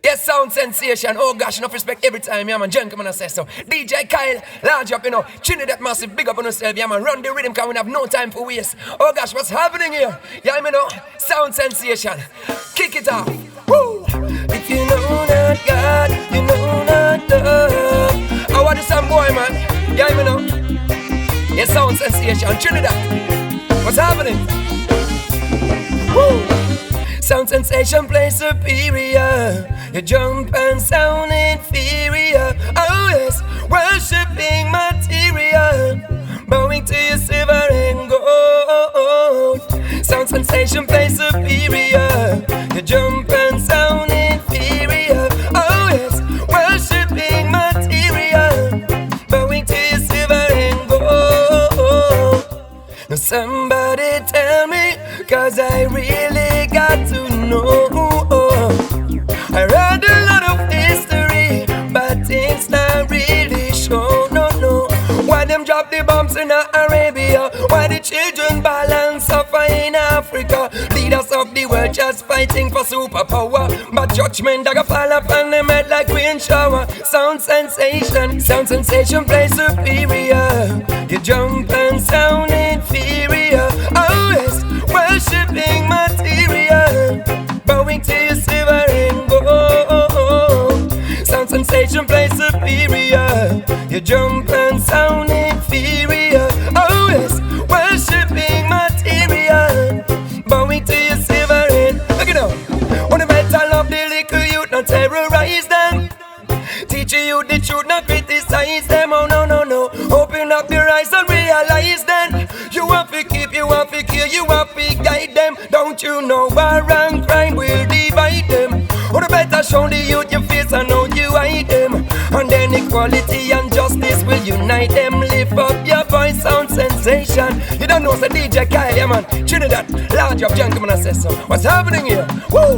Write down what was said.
Yes, sound sensation. Oh gosh, enough respect every time, yeah man. Gentlemen, I say so. DJ Kyle, large up, you know. Trinidad massive, big up on yourself, yeah man. Run the rhythm, cause we have no time for waste. Oh gosh, what's happening here? Yeah, me know. Sound sensation. Kick it off. Woo! If you know not God, you know not love. I want some boy, man. Yeah, me know. Yes, sound sensation. Trinidad. What's happening? Woo! Sound sensation play superior. You jump and sound inferior. Oh yes, worshipping material, bowing to your silver and gold. Sound sensation play superior. You jump and sound inferior. Oh yes, worshipping material, bowing to your silver and gold. Now somebody tell me, cause I really got to know. I read a lot of history, but things not really show. No. Why them drop the bombs in Arabia? Why the children balance suffer in Africa? Leaders of the world just fighting for superpower, but judgment that fall upon them head like rain shower. Sound sensation play superior. You jump and sound inferior. Oh yes, worshipping material, bowing to your silver and gold. Sound sensation play superior. You jump and sound inferior. Oh yes, worshipping material, bowing to your silver and. Look it up. On the metal of the little youth, not terrorize them. Teach you the truth, not criticize them. Oh no. Open up your eyes and realize that you have to keep, you have to kill, you have to guide them. Don't you know war and crime will divide them? Or the better show the youth your face and how you hide them. And then equality and justice will unite them. Lift up your voice, sound sensation. You don't know it's a DJ Kyle, yeah man. Trinidad, large up, gentlemen, I say so. What's happening here? Woo!